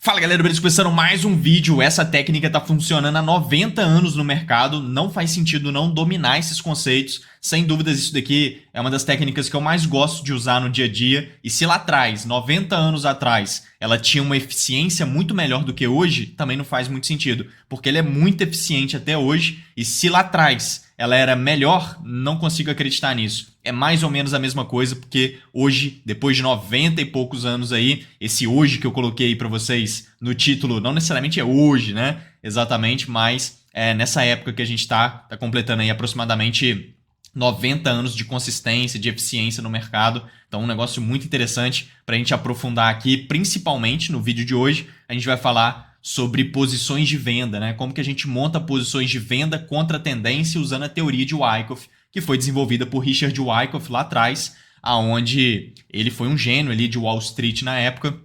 Fala galera, beleza? Começando mais um vídeo. Essa técnica está funcionando há 90 anos no mercado. Não faz sentido não dominar esses conceitos. Sem dúvidas, isso daqui é uma das técnicas que eu mais gosto de usar no dia a dia. E se lá atrás, 90 anos atrás, ela tinha uma eficiência muito melhor do que hoje, também não faz muito sentido. Porque ela é muito eficiente até hoje. E se lá atrás ela era melhor, não consigo acreditar nisso. É mais ou menos a mesma coisa, porque hoje, depois de 90 e poucos anos aí, esse hoje que eu coloquei para vocês no título, não necessariamente é hoje, né? Exatamente, mas é nessa época que a gente tá completando aí aproximadamente 90 anos de consistência, de eficiência no mercado. Então, um negócio muito interessante para a gente aprofundar aqui, principalmente no vídeo de hoje. A gente vai falar sobre posições de venda, né? Como que a gente monta posições de venda contra a tendência usando a teoria de Wyckoff, que foi desenvolvida por Richard Wyckoff lá atrás, aonde ele foi um gênio ali de Wall Street na época.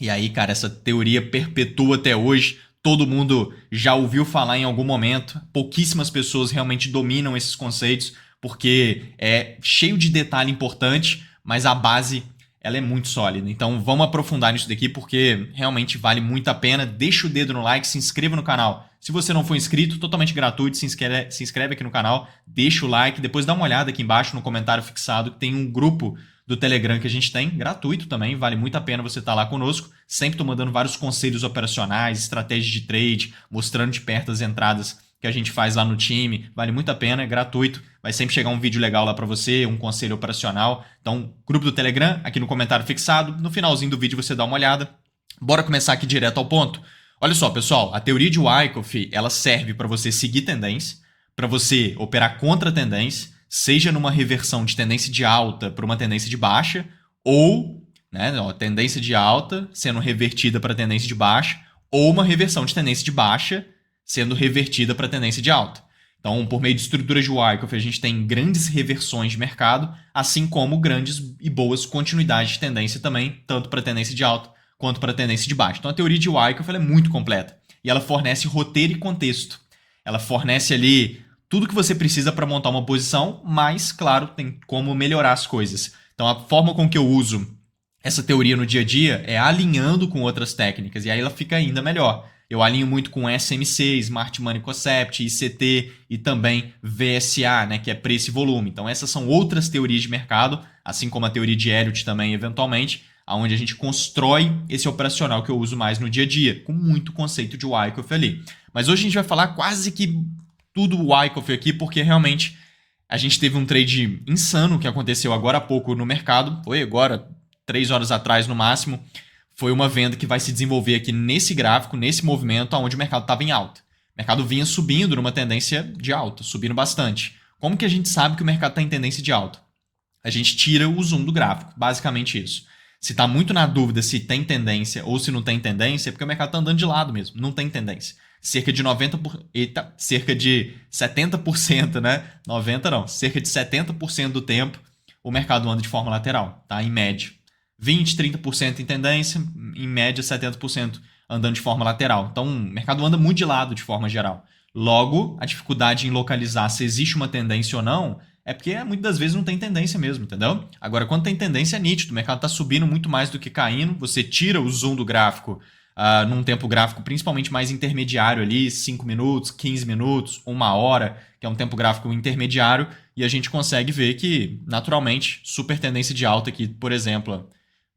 E aí, cara, essa teoria perpetua até hoje. Todo mundo já ouviu falar em algum momento. Pouquíssimas pessoas realmente dominam esses conceitos, porque é cheio de detalhe importante, mas a base ela é muito sólida. Então vamos aprofundar nisso daqui porque realmente vale muito a pena. Deixa o dedo no like, se inscreva no canal. Se você não for inscrito, totalmente gratuito, se inscreve aqui no canal, deixa o like, depois dá uma olhada aqui embaixo no comentário fixado que tem um grupo do Telegram que a gente tem, gratuito também, vale muito a pena você estar lá conosco. Sempre estou mandando vários conselhos operacionais, estratégias de trade, mostrando de perto as entradas que a gente faz lá no time, vale muito a pena, é gratuito, vai sempre chegar um vídeo legal lá para você, um conselho operacional. Então, grupo do Telegram, aqui no comentário fixado, no finalzinho do vídeo você dá uma olhada. Bora começar aqui direto ao ponto. Olha só, pessoal, a teoria de Wyckoff, ela serve para você seguir tendência, para você operar contra a tendência, seja numa reversão de tendência de alta para uma tendência de baixa, ou tendência de alta sendo revertida para tendência de baixa, ou uma reversão de tendência de baixa sendo revertida para tendência de alta. Então, por meio de estruturas de Wyckoff, a gente tem grandes reversões de mercado, assim como grandes e boas continuidades de tendência também, tanto para tendência de alta quanto para tendência de baixa. Então, a teoria de Wyckoff ela é muito completa e ela fornece roteiro e contexto. Ela fornece ali tudo que você precisa para montar uma posição, mas, claro, tem como melhorar as coisas. Então, a forma com que eu uso essa teoria no dia a dia é alinhando com outras técnicas, e aí ela fica ainda melhor. Eu alinho muito com SMC, Smart Money Concept, ICT e também VSA, né, que é preço e volume. Então essas são outras teorias de mercado, assim como a teoria de Elliott também, eventualmente, onde a gente constrói esse operacional que eu uso mais no dia a dia, com muito conceito de Wyckoff ali. Mas hoje a gente vai falar quase que tudo Wyckoff aqui, porque realmente a gente teve um trade insano que aconteceu agora há pouco no mercado, foi agora, 3 horas atrás no máximo. Foi uma venda que vai se desenvolver aqui nesse gráfico, nesse movimento, onde o mercado estava em alta. O mercado vinha subindo numa tendência de alta, subindo bastante. Como que a gente sabe que o mercado está em tendência de alta? A gente tira o zoom do gráfico, basicamente isso. Se está muito na dúvida se tem tendência ou se não tem tendência, é porque o mercado está andando de lado mesmo, não tem tendência. Cerca de 70%, né? 90 não, cerca de 70% do tempo o mercado anda de forma lateral, tá? Em média. 20, 30% em tendência, em média 70% andando de forma lateral. Então, o mercado anda muito de lado de forma geral. Logo, a dificuldade em localizar se existe uma tendência ou não é porque muitas das vezes não tem tendência mesmo, entendeu? Agora, quando tem tendência é nítido, o mercado está subindo muito mais do que caindo, você tira o zoom do gráfico num tempo gráfico principalmente mais intermediário ali, 5 minutos, 15 minutos, 1 hora, que é um tempo gráfico intermediário, e a gente consegue ver que, naturalmente, super tendência de alta aqui, por exemplo,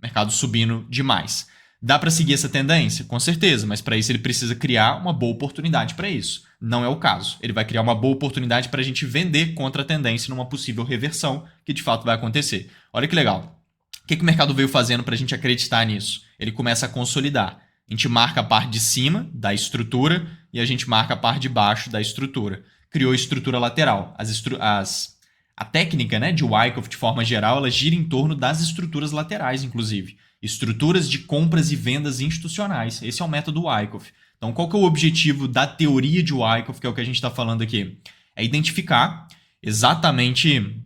mercado subindo demais. Dá para seguir essa tendência? Com certeza, mas para isso ele precisa criar uma boa oportunidade para isso. Não é o caso. Ele vai criar uma boa oportunidade para a gente vender contra a tendência numa possível reversão, que de fato vai acontecer. Olha que legal. O que o mercado veio fazendo para a gente acreditar nisso? Ele começa a consolidar. A gente marca a parte de cima da estrutura e a gente marca a parte de baixo da estrutura. Criou estrutura lateral. A técnica, né, de Wyckoff, de forma geral, ela gira em torno das estruturas laterais, inclusive. Estruturas de compras e vendas institucionais. Esse é o método Wyckoff. Então, qual que é o objetivo da teoria de Wyckoff, que é o que a gente está falando aqui? É identificar exatamente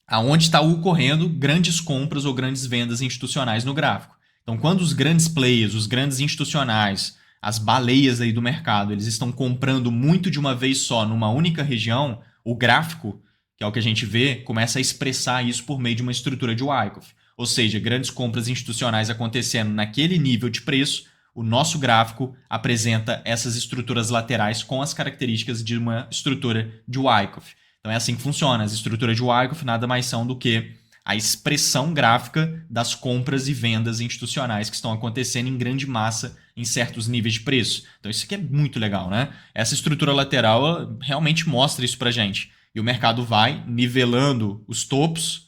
aonde está ocorrendo grandes compras ou grandes vendas institucionais no gráfico. Então, quando os grandes players, os grandes institucionais, as baleias aí do mercado, eles estão comprando muito de uma vez só numa única região, o gráfico, que é o que a gente vê, começa a expressar isso por meio de uma estrutura de Wyckoff. Ou seja, grandes compras institucionais acontecendo naquele nível de preço, o nosso gráfico apresenta essas estruturas laterais com as características de uma estrutura de Wyckoff. Então é assim que funciona. As estruturas de Wyckoff nada mais são do que a expressão gráfica das compras e vendas institucionais que estão acontecendo em grande massa em certos níveis de preço. Então isso aqui é muito legal, né? Essa estrutura lateral realmente mostra isso pra gente. E o mercado vai nivelando os topos,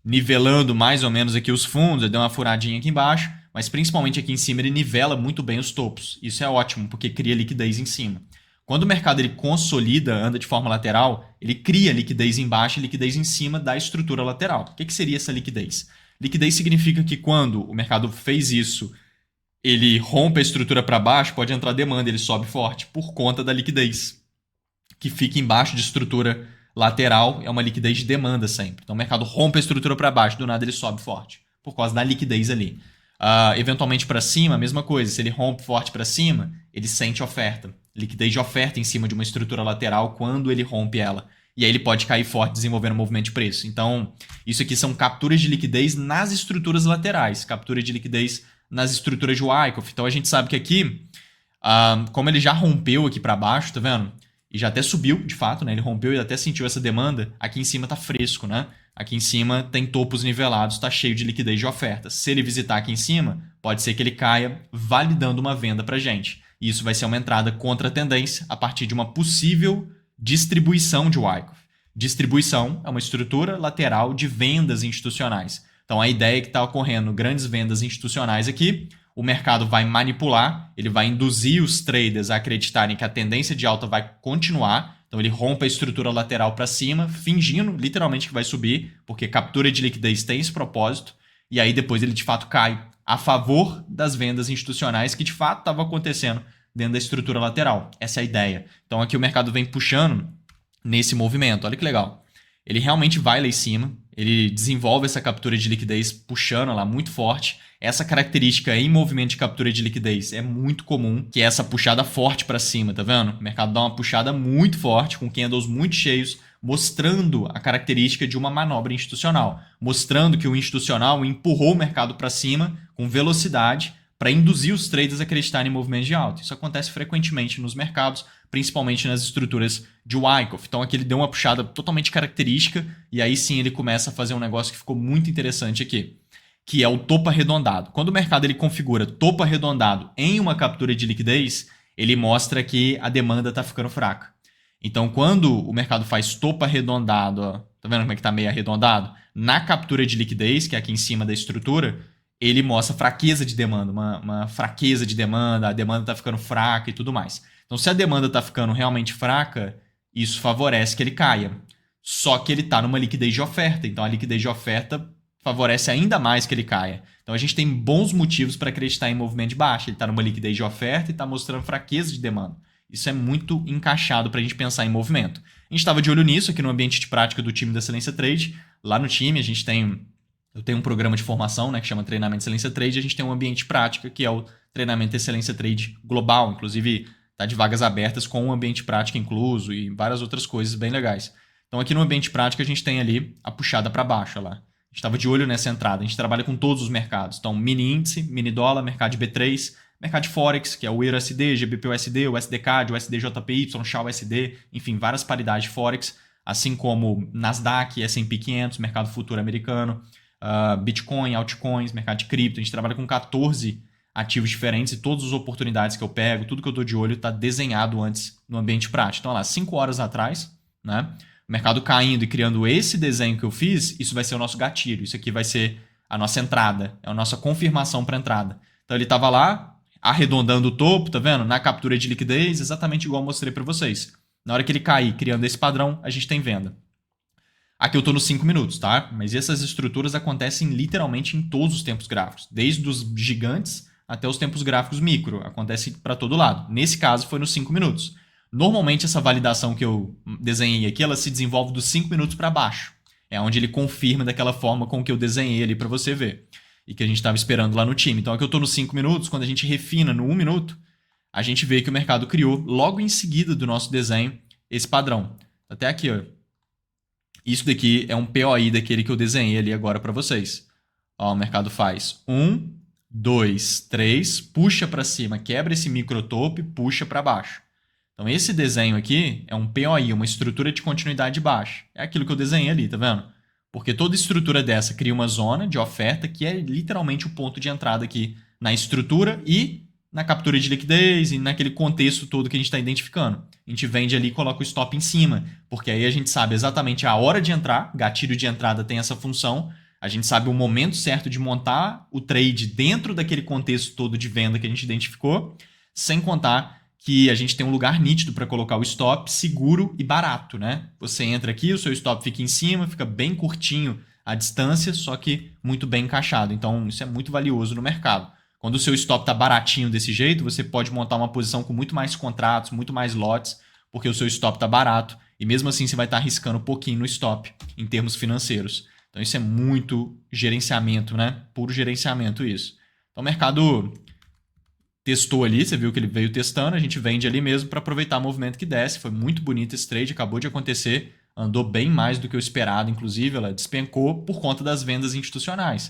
nivelando mais ou menos aqui os fundos, eu dei uma furadinha aqui embaixo, mas principalmente aqui em cima ele nivela muito bem os topos. Isso é ótimo, porque cria liquidez em cima. Quando o mercado ele consolida, anda de forma lateral, ele cria liquidez embaixo e liquidez em cima da estrutura lateral. O que seria essa liquidez? Liquidez significa que quando o mercado fez isso, ele rompe a estrutura para baixo, pode entrar demanda, ele sobe forte por conta da liquidez que fica embaixo de estrutura lateral, é uma liquidez de demanda sempre. Então o mercado rompe a estrutura para baixo, do nada ele sobe forte, por causa da liquidez ali. Eventualmente para cima, a mesma coisa. Se ele rompe forte para cima, ele sente oferta. Liquidez de oferta em cima de uma estrutura lateral quando ele rompe ela. E aí ele pode cair forte desenvolvendo um movimento de preço. Então, isso aqui são capturas de liquidez nas estruturas laterais. Captura de liquidez nas estruturas de Wyckoff. Então a gente sabe que aqui, como ele já rompeu aqui para baixo, tá vendo? E já até subiu, de fato, né? Ele rompeu e até sentiu essa demanda. Aqui em cima tá fresco, né? Aqui em cima tem topos nivelados, está cheio de liquidez de oferta. Se ele visitar aqui em cima, pode ser que ele caia validando uma venda para a gente. E isso vai ser uma entrada contra a tendência a partir de uma possível distribuição de Wyckoff. Distribuição é uma estrutura lateral de vendas institucionais. Então a ideia é que está ocorrendo grandes vendas institucionais aqui, o mercado vai manipular, ele vai induzir os traders a acreditarem que a tendência de alta vai continuar. Então ele rompe a estrutura lateral para cima, fingindo literalmente que vai subir, porque captura de liquidez tem esse propósito, e aí depois ele de fato cai a favor das vendas institucionais que de fato estavam acontecendo dentro da estrutura lateral. Essa é a ideia. Então aqui o mercado vem puxando nesse movimento. Olha que legal. Ele realmente vai lá em cima, ele desenvolve essa captura de liquidez puxando lá muito forte. Essa característica em movimento de captura de liquidez é muito comum, que é essa puxada forte para cima, tá vendo? O mercado dá uma puxada muito forte, com candles muito cheios, mostrando a característica de uma manobra institucional, mostrando que o institucional empurrou o mercado para cima com velocidade para induzir os traders a acreditarem em movimentos de alta. Isso acontece frequentemente nos mercados, principalmente nas estruturas de Wyckoff. Então aqui ele deu uma puxada totalmente característica e aí sim ele começa a fazer um negócio que ficou muito interessante aqui, que é o topo arredondado. Quando o mercado ele configura topo arredondado em uma captura de liquidez, ele mostra que a demanda está ficando fraca. Então, quando o mercado faz topo arredondado, ó, tá vendo como é que está meio arredondado? Na captura de liquidez, que é aqui em cima da estrutura, ele mostra fraqueza de demanda, uma fraqueza de demanda, a demanda está ficando fraca e tudo mais. Então, se a demanda está ficando realmente fraca, isso favorece que ele caia. Só que ele está numa liquidez de oferta, então a liquidez de oferta favorece ainda mais que ele caia. Então a gente tem bons motivos para acreditar em movimento de baixa. Ele está numa liquidez de oferta e está mostrando fraqueza de demanda. Isso é muito encaixado para a gente pensar em movimento. A gente estava de olho nisso aqui no ambiente de prática do time da Excelência Trade. Lá no time eu tenho um programa de formação, né, que chama Treinamento Excelência Trade. A gente tem um ambiente de prática que é o Treinamento Excelência Trade Global. Inclusive está de vagas abertas com um ambiente de prática incluso e várias outras coisas bem legais. Então aqui no ambiente de prática a gente tem ali a puxada para baixo lá. A gente estava de olho nessa entrada. A gente trabalha com todos os mercados. Então, mini índice, mini dólar, mercado de B3, mercado de Forex, que é o EURUSD, GBP-USD, o USD-CAD, o USD-JPY, SHA-USD, enfim, várias paridades de Forex, assim como Nasdaq, S&P 500, mercado futuro americano, Bitcoin, altcoins, mercado de cripto. A gente trabalha com 14 ativos diferentes e todas as oportunidades que eu pego, tudo que eu estou de olho está desenhado antes no ambiente prático. Então, lá, 5 horas atrás, né? O mercado caindo e criando esse desenho que eu fiz, isso vai ser o nosso gatilho. Isso aqui vai ser a nossa entrada, é a nossa confirmação para entrada. Então ele estava lá, arredondando o topo, tá vendo? Na captura de liquidez, exatamente igual eu mostrei para vocês. Na hora que ele cair, criando esse padrão, a gente tem venda. Aqui eu estou nos 5 minutos, tá? Mas essas estruturas acontecem literalmente em todos os tempos gráficos, desde os gigantes até os tempos gráficos micro. Acontece para todo lado. Nesse caso foi nos 5 minutos. Normalmente essa validação que eu desenhei aqui, ela se desenvolve dos 5 minutos para baixo. É onde ele confirma daquela forma com que eu desenhei ali para você ver. E que a gente estava esperando lá no time. Então aqui eu estou nos 5 minutos, quando a gente refina no 1 minuto, a gente vê que o mercado criou logo em seguida do nosso desenho esse padrão. Até aqui, ó. Isso daqui é um POI daquele que eu desenhei ali agora para vocês. Ó, o mercado faz 1, 2, 3, puxa para cima, quebra esse microtopo e puxa para baixo. Então esse desenho aqui é um POI, uma estrutura de continuidade baixa. É aquilo que eu desenhei ali, tá vendo? Porque toda estrutura dessa cria uma zona de oferta que é literalmente o ponto de entrada aqui na estrutura e na captura de liquidez e naquele contexto todo que a gente está identificando. A gente vende ali e coloca o stop em cima, porque aí a gente sabe exatamente a hora de entrar, gatilho de entrada tem essa função, a gente sabe o momento certo de montar o trade dentro daquele contexto todo de venda que a gente identificou, sem contar que a gente tem um lugar nítido para colocar o stop, seguro e barato, né? Você entra aqui, o seu stop fica em cima, fica bem curtinho a distância, só que muito bem encaixado. Então isso é muito valioso no mercado. Quando o seu stop está baratinho desse jeito, você pode montar uma posição com muito mais contratos, muito mais lotes, porque o seu stop está barato e mesmo assim você vai estar arriscando um pouquinho no stop em termos financeiros. Então isso é muito gerenciamento, né? Puro gerenciamento isso. Então o mercado testou ali, você viu que ele veio testando, a gente vende ali mesmo para aproveitar o movimento que desce. Foi muito bonito esse trade, acabou de acontecer, andou bem mais do que o esperado, inclusive ela despencou por conta das vendas institucionais.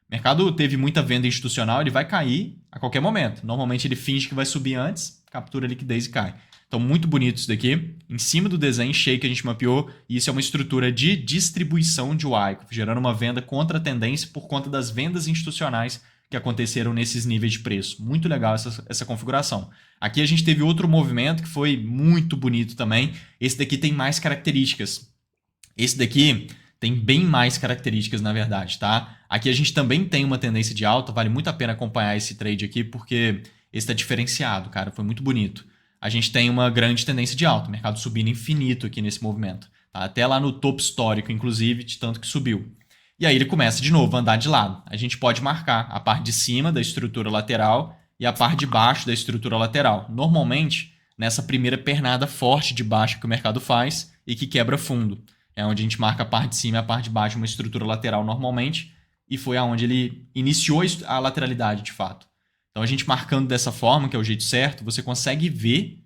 O mercado teve muita venda institucional, ele vai cair a qualquer momento. Normalmente ele finge que vai subir antes, captura a liquidez e cai. Então, muito bonito isso daqui. Em cima do desenho shake que a gente mapeou, e isso é uma estrutura de distribuição de Wyckoff, gerando uma venda contra a tendência por conta das vendas institucionais que aconteceram nesses níveis de preço. Muito legal essa configuração. Aqui a gente teve outro movimento que foi muito bonito também. Esse daqui tem mais características. Esse daqui tem bem mais características, na verdade, tá? Aqui a gente também tem uma tendência de alta, vale muito a pena acompanhar esse trade aqui, porque esse está diferenciado, cara, foi muito bonito. A gente tem uma grande tendência de alta, o mercado subindo infinito aqui nesse movimento. Tá? Até lá no topo histórico, inclusive, de tanto que subiu. E aí ele começa de novo a andar de lado. A gente pode marcar a parte de cima da estrutura lateral e a parte de baixo da estrutura lateral. Normalmente, nessa primeira pernada forte de baixo que o mercado faz e que quebra fundo. É onde a gente marca a parte de cima e a parte de baixo, uma estrutura lateral normalmente, e foi aonde ele iniciou a lateralidade de fato. Então a gente marcando dessa forma, que é o jeito certo, você consegue ver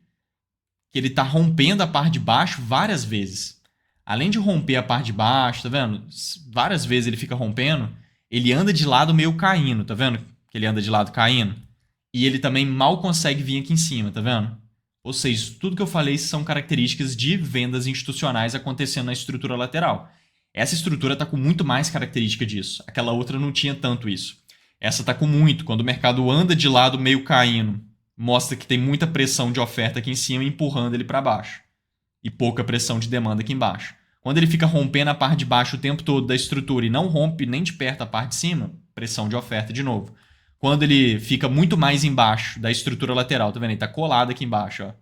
que ele está rompendo a parte de baixo várias vezes. Além de romper a parte de baixo, tá vendo? Várias vezes ele fica rompendo, ele anda de lado meio caindo, tá vendo? Que ele anda de lado caindo. E ele também mal consegue vir aqui em cima, tá vendo? Ou seja, tudo que eu falei são características de vendas institucionais acontecendo na estrutura lateral. Essa estrutura está com muito mais característica disso. Aquela outra não tinha tanto isso. Essa está com muito. Quando o mercado anda de lado meio caindo, mostra que tem muita pressão de oferta aqui em cima empurrando ele para baixo. E pouca pressão de demanda aqui embaixo. Quando ele fica rompendo a parte de baixo o tempo todo da estrutura e não rompe nem de perto a parte de cima, pressão de oferta de novo. Quando ele fica muito mais embaixo da estrutura lateral, tá vendo? Ele tá colado aqui embaixo, ó.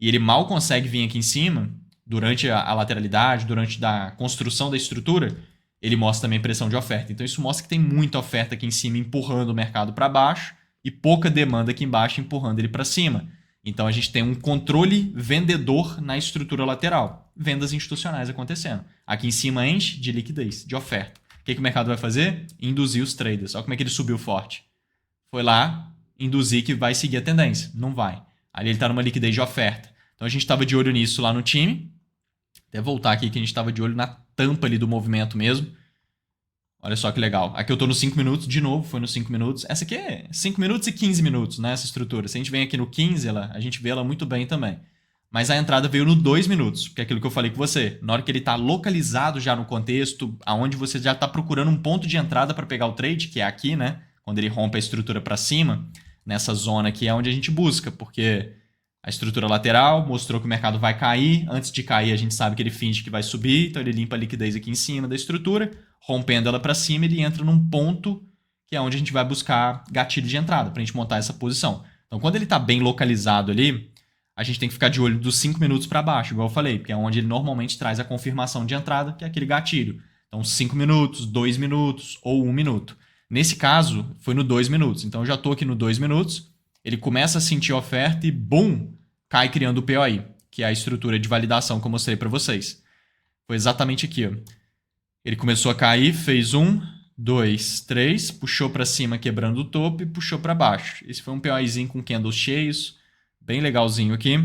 E ele mal consegue vir aqui em cima, durante a lateralidade, durante a construção da estrutura, ele mostra também pressão de oferta. Então isso mostra que tem muita oferta aqui em cima empurrando o mercado para baixo e pouca demanda aqui embaixo empurrando ele para cima. Então a gente tem um controle vendedor na estrutura lateral. Vendas institucionais acontecendo. Aqui em cima enche de liquidez, de oferta. O que o mercado vai fazer? Induzir os traders. Olha como é que ele subiu forte. Foi lá induzir que vai seguir a tendência. Não vai. Ali ele está numa liquidez de oferta. Então a gente estava de olho nisso lá no time. Até voltar aqui que a gente estava de olho na tampa ali do movimento mesmo. Olha só que legal. Aqui eu estou nos 5 minutos, de novo, foi nos 5 minutos. Essa aqui é 5 minutos e 15 minutos, né? Essa estrutura. Se a gente vem aqui no 15, a gente vê ela muito bem também. Mas a entrada veio no 2 minutos, que é aquilo que eu falei com você. Na hora que ele está localizado já no contexto, aonde você já está procurando um ponto de entrada para pegar o trade, que é aqui, né? Quando ele rompe a estrutura para cima, nessa zona aqui é onde a gente busca, porque a estrutura lateral mostrou que o mercado vai cair. Antes de cair, a gente sabe que ele finge que vai subir, então ele limpa a liquidez aqui em cima da estrutura, rompendo ela para cima, ele entra num ponto que é onde a gente vai buscar gatilho de entrada para a gente montar essa posição. Então, quando ele está bem localizado ali, a gente tem que ficar de olho dos 5 minutos para baixo, igual eu falei, porque é onde ele normalmente traz a confirmação de entrada, que é aquele gatilho. Então, 5 minutos, 2 minutos ou 1 minuto. Nesse caso, foi no 2 minutos. Então, eu já estou aqui no 2 minutos, ele começa a sentir a oferta e, bum, cai criando o POI, que é a estrutura de validação que eu mostrei para vocês. Foi exatamente aqui, ó. Ele começou a cair, fez 1, 2, 3, puxou para cima quebrando o topo e puxou para baixo. Esse foi um POIzinho com candles cheios, bem legalzinho aqui.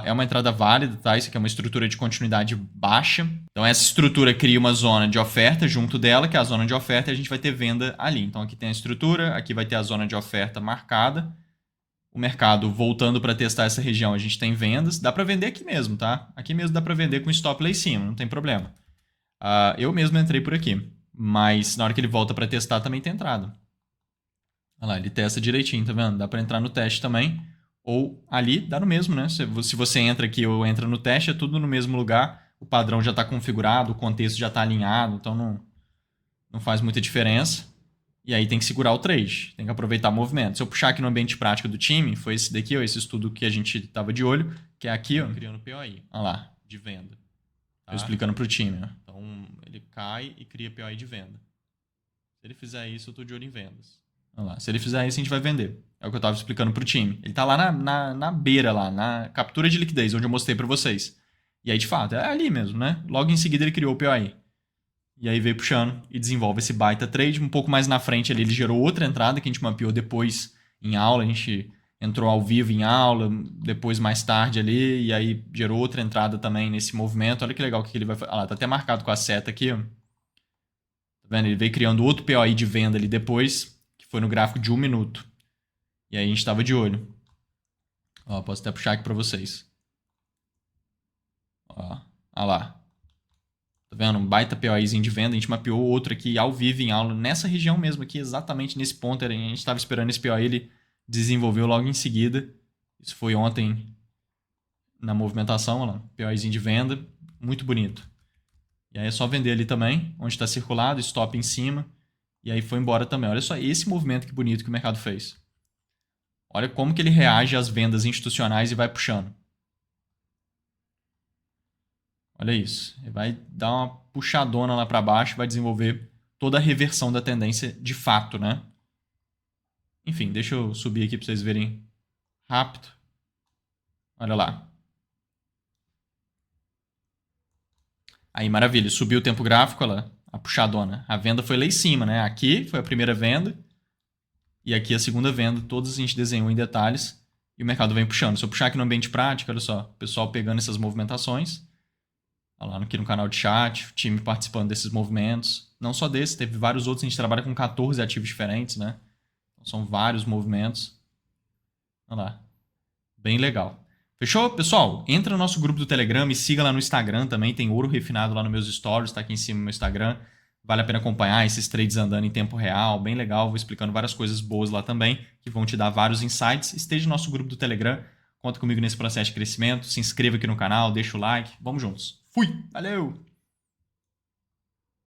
É uma entrada válida, tá? Isso aqui é uma estrutura de continuidade baixa. Então essa estrutura cria uma zona de oferta junto dela, que é a zona de oferta, e a gente vai ter venda ali. Então aqui tem a estrutura, aqui vai ter a zona de oferta marcada. O mercado voltando para testar essa região, a gente tem vendas. Dá para vender aqui mesmo, tá? Aqui mesmo dá para vender com stop lá em cima, não tem problema. Eu mesmo entrei por aqui, mas na hora que ele volta para testar também tem entrada. Olha lá, ele testa direitinho, tá vendo? Dá para entrar no teste também. Ou ali, dá no mesmo, né? Se você entra aqui ou entra no teste, é tudo no mesmo lugar. O padrão já está configurado, o contexto já está alinhado, então não faz muita diferença. E aí tem que segurar o trade, tem que aproveitar o movimento. Se eu puxar aqui no ambiente prático do time, foi esse daqui, ó, esse estudo que a gente estava de olho, que é aqui, ó, criando POI. Olha lá, de venda. Tá? Eu explicando para o time. Ó. Então ele cai e cria POI de venda. Se ele fizer isso, eu estou de olho em vendas. Olha lá. Se ele fizer isso, a gente vai vender. É o que eu estava explicando para o time. Ele está lá na beira, lá, na captura de liquidez, onde eu mostrei para vocês. E aí, de fato, é ali mesmo, né? Logo em seguida, ele criou o POI. E aí veio puxando e desenvolve esse baita trade. Um pouco mais na frente ali, ele gerou outra entrada que a gente mapeou depois em aula. A gente entrou ao vivo em aula, depois mais tarde ali, e aí gerou outra entrada também nesse movimento. Olha que legal que ele vai fazer. Ah lá, tá até marcado com a seta aqui, ó. Tá vendo? Ele veio criando outro POI de venda ali depois, que foi no gráfico de 1 minuto. E aí a gente tava de olho. Ó, posso até puxar aqui pra vocês. Ó, olha lá. Tá vendo? Um baita POIzinho de venda. A gente mapeou outro aqui ao vivo em aula, nessa região mesmo aqui, exatamente nesse ponto. A gente estava esperando esse POI, ele desenvolveu logo em seguida. Isso foi ontem na movimentação, olha lá. POIzinho de venda, muito bonito. E aí é só vender ali também, onde está circulado, stop em cima. E aí foi embora também. Olha só esse movimento que bonito que o mercado fez. Olha como que ele reage às vendas institucionais e vai puxando. Olha isso. Ele vai dar uma puxadona lá para baixo e vai desenvolver toda a reversão da tendência de fato, né? Enfim, deixa eu subir aqui para vocês verem rápido. Olha lá. Aí, maravilha. Subiu o tempo gráfico, olha lá. A puxadona. A venda foi lá em cima, né? Aqui foi a primeira venda. E aqui a segunda venda. Todas a gente desenhou em detalhes. E o mercado vem puxando. Se eu puxar aqui no ambiente prático, olha só. O pessoal pegando essas movimentações. Olha lá aqui no canal de chat. O time participando desses movimentos. Não só desse, teve vários outros. A gente trabalha com 14 ativos diferentes, né? Então, são vários movimentos. Olha lá. Bem legal. Fechou? Pessoal, entra no nosso grupo do Telegram, me siga lá no Instagram também, tem ouro refinado lá nos meus stories, tá aqui em cima no meu Instagram. Vale a pena acompanhar esses trades andando em tempo real, bem legal, vou explicando várias coisas boas lá também, que vão te dar vários insights. Esteja no nosso grupo do Telegram, conta comigo nesse processo de crescimento, se inscreva aqui no canal, deixa o like, vamos juntos. Fui! Valeu!